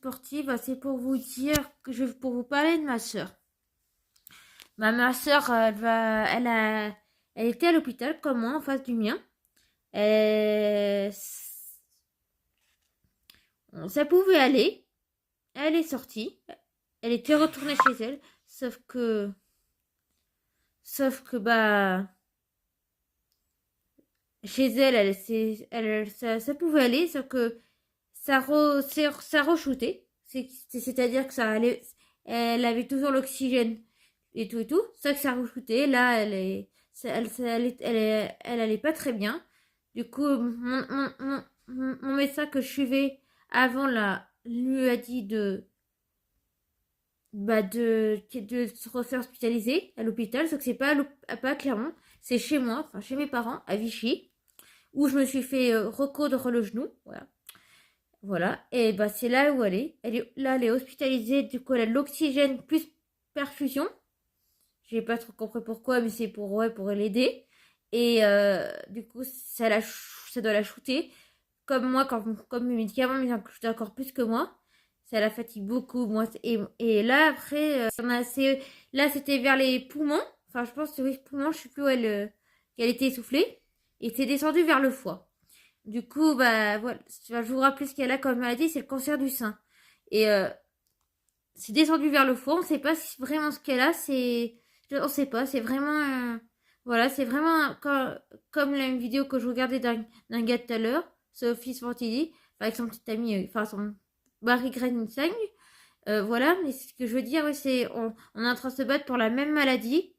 sportive, c'est pour vous dire pour vous parler de ma sœur. Ma sœur, elle était à l'hôpital comme moi, en face du mien. Euh, Ça pouvait aller. Elle est sortie. Elle était retournée chez elle. Sauf que chez elle, ça pouvait aller, sauf que ça re-shootait. C'est-à-dire que ça allait, elle avait toujours l'oxygène et tout. Sauf que ça re-shootait. Là, elle allait pas très bien. Du coup, mon médecin que je suivais avant là, lui a dit de se refaire hospitaliser à l'hôpital. Sauf que c'est pas à Clermont, c'est chez moi, enfin chez mes parents, à Vichy, où je me suis fait recoudre le genou. Voilà. Voilà. Et c'est là où elle est. Elle est hospitalisée. Du coup, elle a de l'oxygène plus perfusion. J'ai pas trop compris pourquoi, mais c'est pour l'aider. Et du coup, ça doit la shooter. Comme moi, comme mes médicaments, mais ça shooter encore plus que moi. Ça la fatigue beaucoup. Moi, et là, après, là, c'était vers les poumons. Enfin, je pense que oui, poumons, je sais plus où qu'elle était essoufflée. Et c'est descendu vers le foie. Du coup, voilà, je vous rappelle ce qu'elle a comme maladie, c'est le cancer du sein. Et c'est descendu vers le foie, on ne sait pas si vraiment ce qu'elle a, on sait pas, c'est vraiment, voilà, c'est vraiment comme la vidéo que je regardais d'un gars tout à l'heure, Sophie Sfortidi, avec son petit ami, enfin son Barry Granitzang. Voilà, mais ce que je veux dire, ouais, on est en train de se battre pour la même maladie,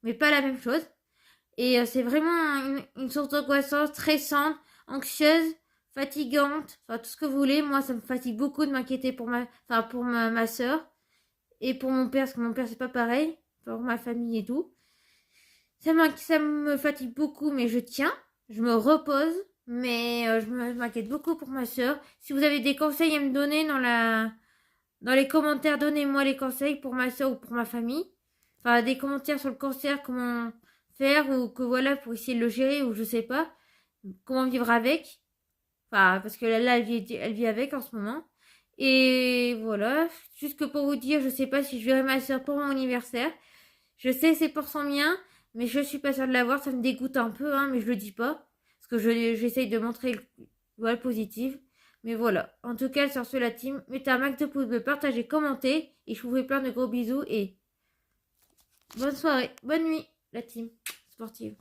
mais pas la même chose. Et c'est vraiment une source d'angoissance stressante, anxieuse, fatigante, enfin tout ce que vous voulez. Moi, ça me fatigue beaucoup de m'inquiéter pour ma soeur et pour mon père, parce que mon père, c'est pas pareil, pour ma famille et tout. Ça me fatigue beaucoup, mais je tiens, je me repose, mais je m'inquiète beaucoup pour ma soeur. Si vous avez des conseils à me donner dans les commentaires, donnez-moi les conseils pour ma soeur ou pour ma famille. Enfin, des commentaires sur le cancer, comment faire, ou que voilà, pour essayer de le gérer, ou je sais pas, comment vivre avec. Enfin, parce que là elle vit avec en ce moment. Et voilà, juste que pour vous dire, je sais pas si je verrai ma soeur pour mon anniversaire. Je sais c'est pour son mien, mais je suis pas sûre de l'avoir, ça me dégoûte un peu, hein, mais je le dis pas. Parce que j'essaye de montrer le positif. Mais voilà, en tout cas, sur ce la team, mettez un max de pouces bleus, partagez, commentez, et je vous fais plein de gros bisous, et bonne soirée, bonne nuit, la team sportive.